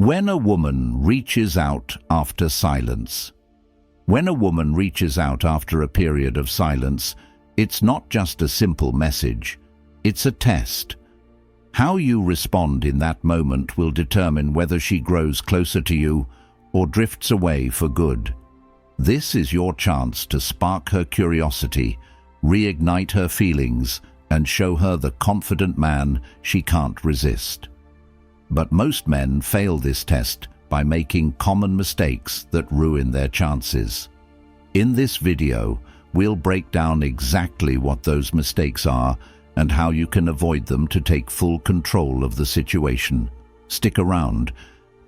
When a woman reaches out after silence. When a woman reaches out after a period of silence, it's not just a simple message, it's a test. How you respond in that moment will determine whether she grows closer to you or drifts away for good. This is your chance to spark her curiosity, reignite her feelings, and show her the confident man she can't resist. But most men fail this test by making common mistakes that ruin their chances. In this video, we'll break down exactly what those mistakes are and how you can avoid them to take full control of the situation. Stick around,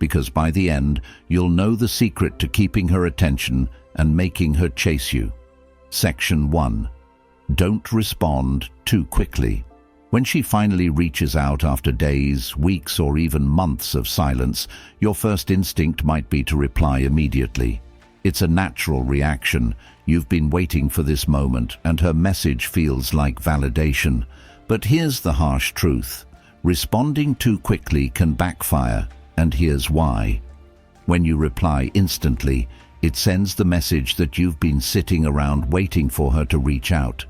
because by the end, you'll know the secret to keeping her attention and making her chase you. Section 1. Don't respond too quickly. When she finally reaches out after days, weeks, or even months of silence, your first instinct might be to reply immediately. It's a natural reaction. You've been waiting for this moment, and her message feels like validation. But here's the harsh truth. Responding too quickly can backfire, and here's why. When you reply instantly, it sends the message that you've been sitting around waiting for her to reach out.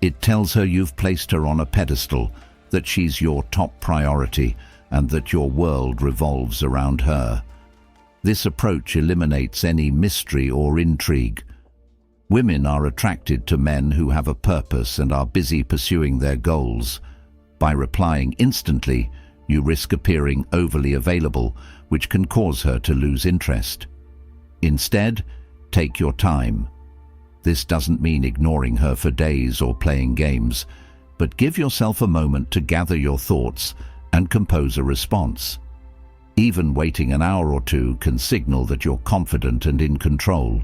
It tells her you've placed her on a pedestal, that she's your top priority, and that your world revolves around her. This approach eliminates any mystery or intrigue. Women are attracted to men who have a purpose and are busy pursuing their goals. By replying instantly, you risk appearing overly available, which can cause her to lose interest. Instead, take your time. This doesn't mean ignoring her for days or playing games, but give yourself a moment to gather your thoughts and compose a response. Even waiting an hour or two can signal that you're confident and in control.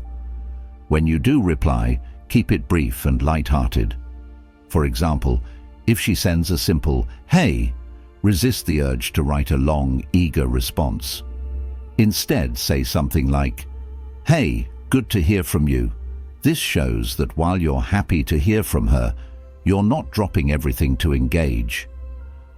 When you do reply, keep it brief and light-hearted. For example, if she sends a simple, "Hey," resist the urge to write a long, eager response. Instead, say something like, "Hey, good to hear from you." This shows that while you're happy to hear from her, you're not dropping everything to engage.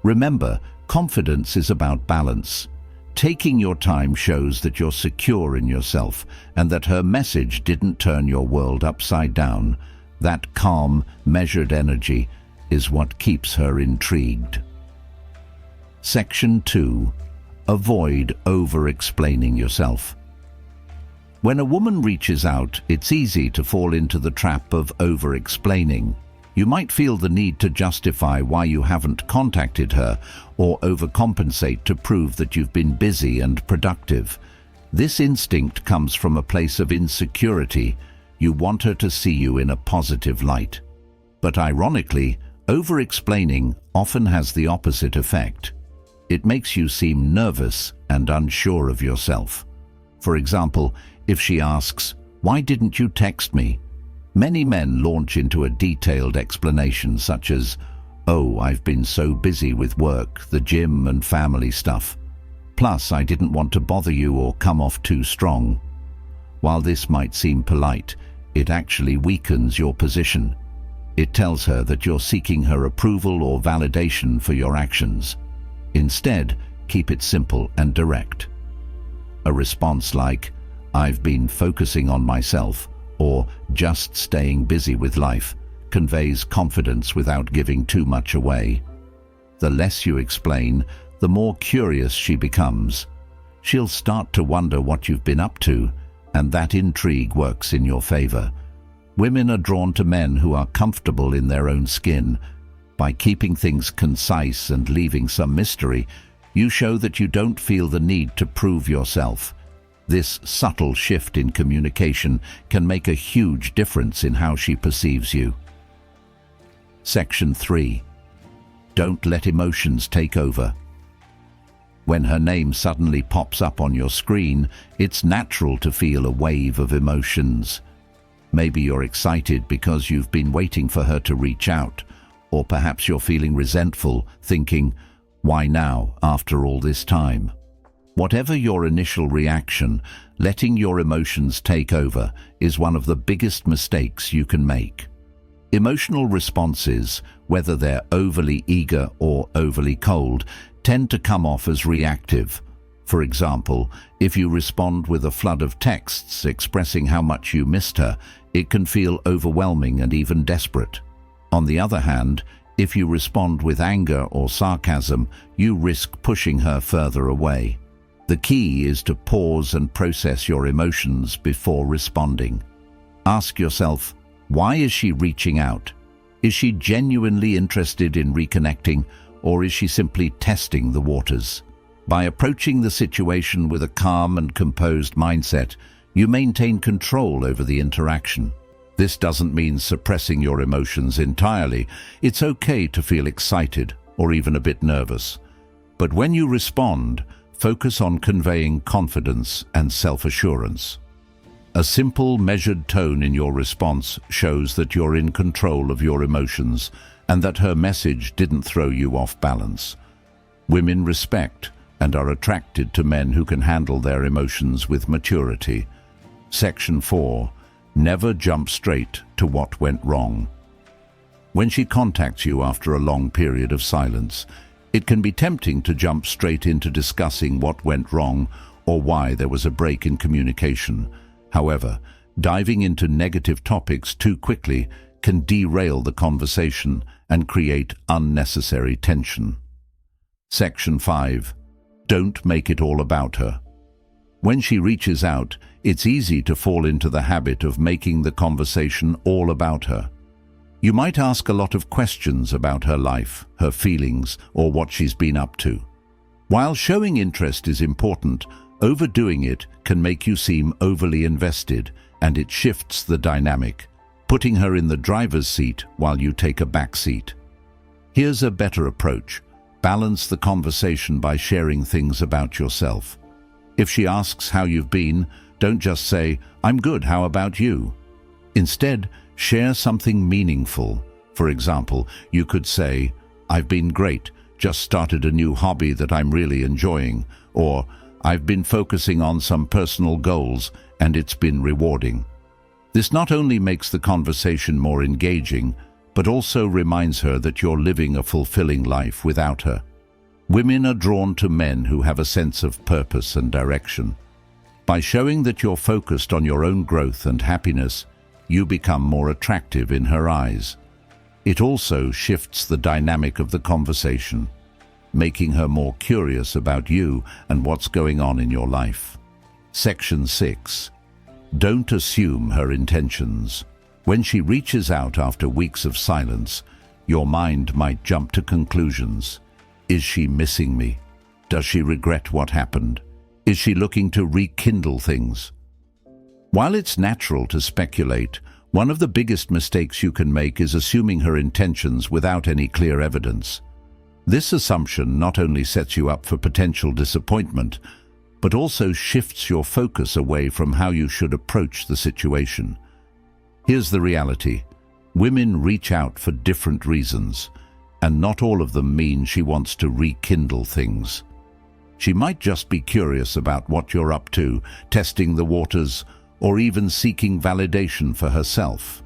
Remember, confidence is about balance. Taking your time shows that you're secure in yourself and that her message didn't turn your world upside down. That calm, measured energy is what keeps her intrigued. Section 2. Avoid over-explaining yourself. When a woman reaches out, it's easy to fall into the trap of over-explaining. You might feel the need to justify why you haven't contacted her or overcompensate to prove that you've been busy and productive. This instinct comes from a place of insecurity. You want her to see you in a positive light. But ironically, over-explaining often has the opposite effect. It makes you seem nervous and unsure of yourself. For example, if she asks, "Why didn't you text me?" Many men launch into a detailed explanation such as, "Oh, I've been so busy with work, the gym and family stuff. Plus, I didn't want to bother you or come off too strong." While this might seem polite, it actually weakens your position. It tells her that you're seeking her approval or validation for your actions. Instead, keep it simple and direct. A response like, "I've been focusing on myself," or "just staying busy with life," conveys confidence without giving too much away. The less you explain, the more curious she becomes. She'll start to wonder what you've been up to, and that intrigue works in your favor. Women are drawn to men who are comfortable in their own skin. By keeping things concise and leaving some mystery, you show that you don't feel the need to prove yourself. This subtle shift in communication can make a huge difference in how she perceives you. Section 3. Don't let emotions take over. When her name suddenly pops up on your screen, it's natural to feel a wave of emotions. Maybe you're excited because you've been waiting for her to reach out, or perhaps you're feeling resentful, thinking, "Why now, after all this time?" Whatever your initial reaction, letting your emotions take over is one of the biggest mistakes you can make. Emotional responses, whether they're overly eager or overly cold, tend to come off as reactive. For example, if you respond with a flood of texts expressing how much you missed her, it can feel overwhelming and even desperate. On the other hand, if you respond with anger or sarcasm, you risk pushing her further away. The key is to pause and process your emotions before responding. Ask yourself, why is she reaching out? Is she genuinely interested in reconnecting, or is she simply testing the waters? By approaching the situation with a calm and composed mindset, you maintain control over the interaction. This doesn't mean suppressing your emotions entirely. It's okay to feel excited or even a bit nervous. But when you respond, focus on conveying confidence and self-assurance. A simple, measured tone in your response shows that you're in control of your emotions and that her message didn't throw you off balance. Women respect and are attracted to men who can handle their emotions with maturity. Section 4. Never jump straight to what went wrong. When she contacts you after a long period of silence, it can be tempting to jump straight into discussing what went wrong or why there was a break in communication. However, diving into negative topics too quickly can derail the conversation and create unnecessary tension. Section 5. Don't make it all about her. When she reaches out, it's easy to fall into the habit of making the conversation all about her. You might ask a lot of questions about her life, her feelings, or what she's been up to. While showing interest is important, overdoing it can make you seem overly invested, and it shifts the dynamic, putting her in the driver's seat while you take a back seat. Here's a better approach. Balance the conversation by sharing things about yourself. If she asks how you've been, don't just say, "I'm good, how about you?" Instead, share something meaningful. For example, you could say, "I've been great, just started a new hobby that I'm really enjoying," or "I've been focusing on some personal goals and it's been rewarding." This not only makes the conversation more engaging, but also reminds her that you're living a fulfilling life without her. Women are drawn to men who have a sense of purpose and direction. By showing that you're focused on your own growth and happiness, you become more attractive in her eyes. It also shifts the dynamic of the conversation, making her more curious about you and what's going on in your life. Section 6. Don't assume her intentions. When she reaches out after weeks of silence, your mind might jump to conclusions. Is she missing me? Does she regret what happened? Is she looking to rekindle things? While it's natural to speculate, one of the biggest mistakes you can make is assuming her intentions without any clear evidence. This assumption not only sets you up for potential disappointment, but also shifts your focus away from how you should approach the situation. Here's the reality. Women reach out for different reasons, and not all of them mean she wants to rekindle things. She might just be curious about what you're up to, testing the waters, or even seeking validation for herself.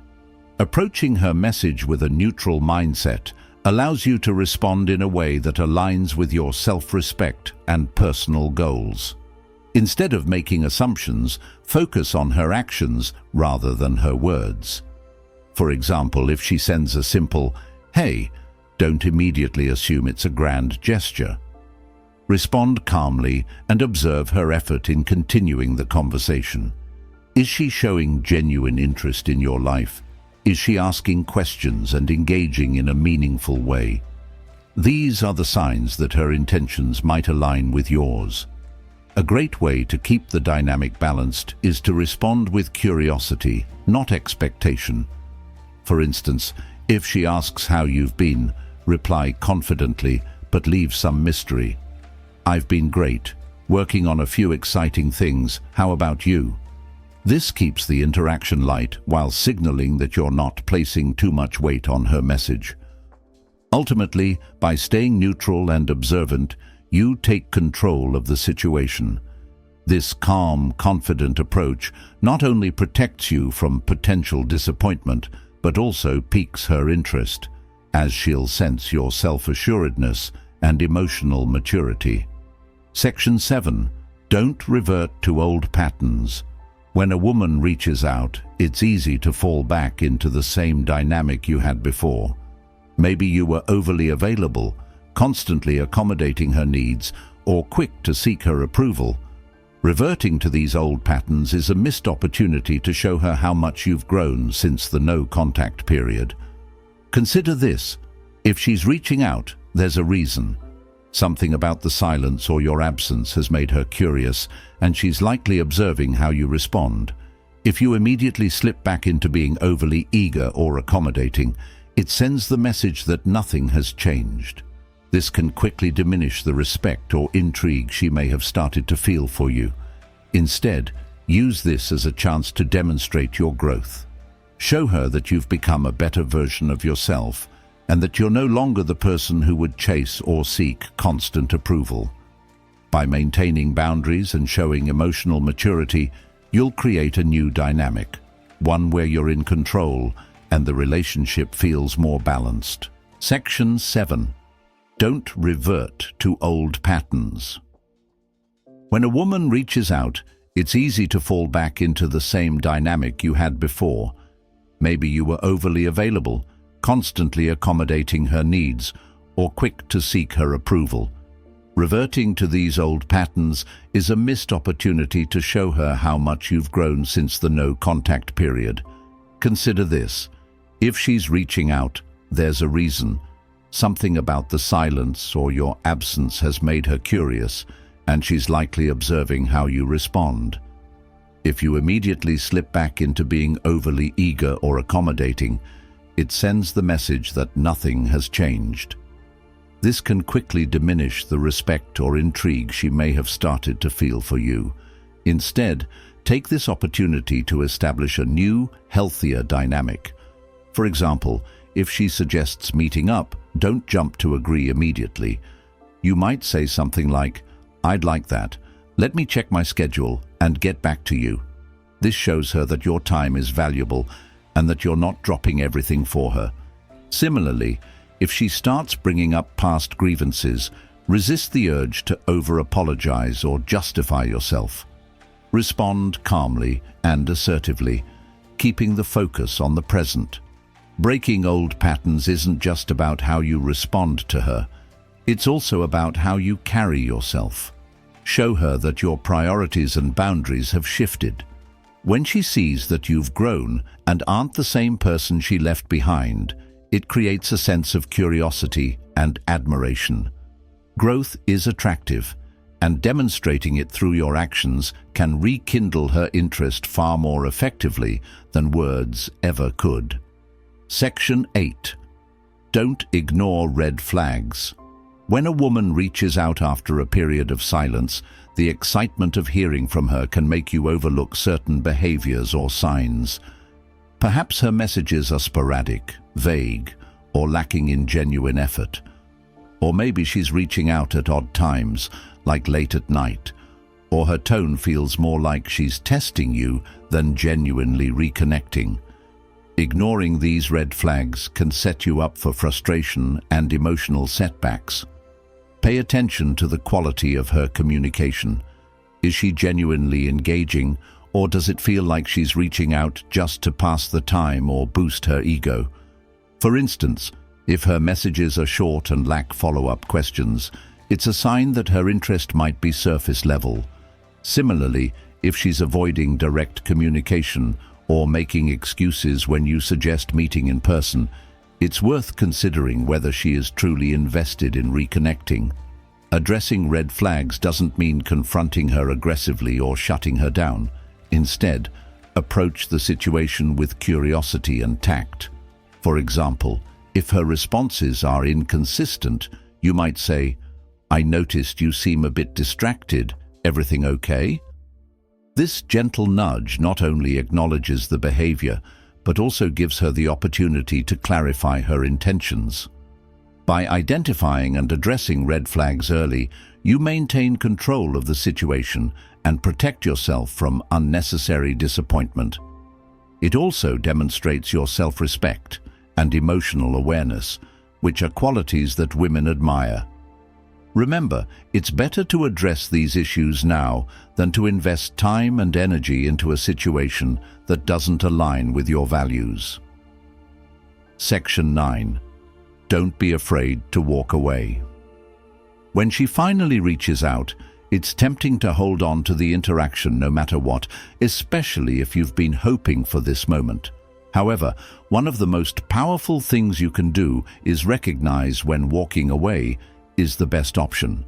Approaching her message with a neutral mindset allows you to respond in a way that aligns with your self-respect and personal goals. Instead of making assumptions, focus on her actions rather than her words. For example, if she sends a simple, "Hey," don't immediately assume it's a grand gesture. Respond calmly and observe her effort in continuing the conversation. Is she showing genuine interest in your life? Is she asking questions and engaging in a meaningful way? These are the signs that her intentions might align with yours. A great way to keep the dynamic balanced is to respond with curiosity, not expectation. For instance, if she asks how you've been, reply confidently but leave some mystery. "I've been great, working on a few exciting things, how about you?" This keeps the interaction light while signaling that you're not placing too much weight on her message. Ultimately, by staying neutral and observant, you take control of the situation. This calm, confident approach not only protects you from potential disappointment, but also piques her interest, as she'll sense your self-assuredness and emotional maturity. Section 7. Don't revert to old patterns. When a woman reaches out, it's easy to fall back into the same dynamic you had before. Maybe you were overly available, constantly accommodating her needs, or quick to seek her approval. Reverting to these old patterns is a missed opportunity to show her how much you've grown since the no-contact period. Consider this: if she's reaching out, there's a reason. Something about the silence or your absence has made her curious, and she's likely observing how you respond. If you immediately slip back into being overly eager or accommodating, it sends the message that nothing has changed. This can quickly diminish the respect or intrigue she may have started to feel for you. Instead, use this as a chance to demonstrate your growth. Show her that you've become a better version of yourself, and that you're no longer the person who would chase or seek constant approval. By maintaining boundaries and showing emotional maturity, you'll create a new dynamic, one where you're in control and the relationship feels more balanced. Section 7. Don't revert to old patterns. When a woman reaches out, it's easy to fall back into the same dynamic you had before. Maybe you were overly available, constantly accommodating her needs, or quick to seek her approval. Reverting to these old patterns is a missed opportunity to show her how much you've grown since the no-contact period. Consider this: if she's reaching out, there's a reason. Something about the silence or your absence has made her curious, and she's likely observing how you respond. If you immediately slip back into being overly eager or accommodating, it sends the message that nothing has changed. This can quickly diminish the respect or intrigue she may have started to feel for you. Instead, take this opportunity to establish a new, healthier dynamic. For example, if she suggests meeting up, don't jump to agree immediately. You might say something like, "I'd like that. Let me check my schedule and get back to you." This shows her that your time is valuable and that you're not dropping everything for her. Similarly, if she starts bringing up past grievances, resist the urge to over-apologize or justify yourself. Respond calmly and assertively, keeping the focus on the present. Breaking old patterns isn't just about how you respond to her. It's also about how you carry yourself. Show her that your priorities and boundaries have shifted. When she sees that you've grown and aren't the same person she left behind, it creates a sense of curiosity and admiration. Growth is attractive, and demonstrating it through your actions can rekindle her interest far more effectively than words ever could. Section 8. Don't ignore red flags. When a woman reaches out after a period of silence, the excitement of hearing from her can make you overlook certain behaviors or signs. Perhaps her messages are sporadic, vague, or lacking in genuine effort. Or maybe she's reaching out at odd times, like late at night, or her tone feels more like she's testing you than genuinely reconnecting. Ignoring these red flags can set you up for frustration and emotional setbacks. Pay attention to the quality of her communication. Is she genuinely engaging, or does it feel like she's reaching out just to pass the time or boost her ego? For instance, if her messages are short and lack follow-up questions, it's a sign that her interest might be surface level. Similarly, if she's avoiding direct communication or making excuses when you suggest meeting in person, it's worth considering whether she is truly invested in reconnecting. Addressing red flags doesn't mean confronting her aggressively or shutting her down. Instead, approach the situation with curiosity and tact. For example, if her responses are inconsistent, you might say, "I noticed you seem a bit distracted. Everything okay?" This gentle nudge not only acknowledges the behavior, but also gives her the opportunity to clarify her intentions. By identifying and addressing red flags early, you maintain control of the situation and protect yourself from unnecessary disappointment. It also demonstrates your self-respect and emotional awareness, which are qualities that women admire. Remember, it's better to address these issues now than to invest time and energy into a situation that doesn't align with your values. Section 9. Don't be afraid to walk away. When she finally reaches out, it's tempting to hold on to the interaction no matter what, especially if you've been hoping for this moment. However, one of the most powerful things you can do is recognize when walking away is the best option.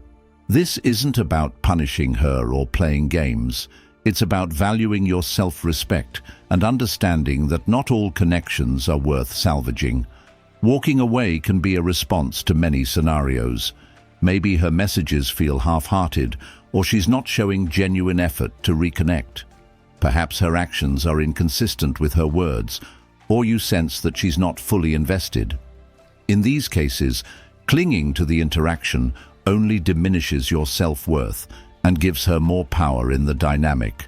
This isn't about punishing her or playing games. It's about valuing your self-respect and understanding that not all connections are worth salvaging. Walking away can be a response to many scenarios. Maybe her messages feel half-hearted, or she's not showing genuine effort to reconnect. Perhaps her actions are inconsistent with her words, or you sense that she's not fully invested. In these cases, clinging to the interaction only diminishes your self-worth and gives her more power in the dynamic.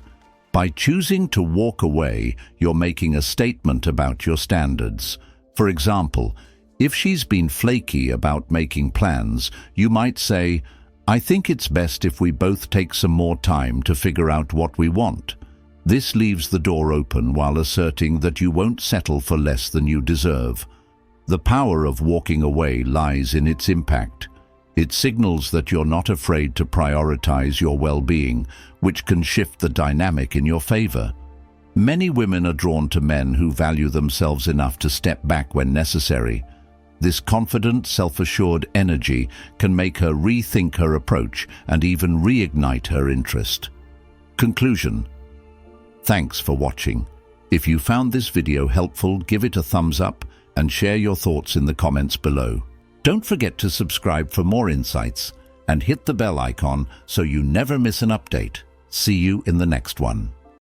By choosing to walk away, you're making a statement about your standards. For example, if she's been flaky about making plans, you might say, "I think it's best if we both take some more time to figure out what we want." This leaves the door open while asserting that you won't settle for less than you deserve. The power of walking away lies in its impact. It signals that you're not afraid to prioritize your well-being, which can shift the dynamic in your favor. Many women are drawn to men who value themselves enough to step back when necessary. This confident, self-assured energy can make her rethink her approach and even reignite her interest. Conclusion. Thanks for watching. If you found this video helpful, give it a thumbs up and share your thoughts in the comments below. Don't forget to subscribe for more insights and hit the bell icon so you never miss an update. See you in the next one.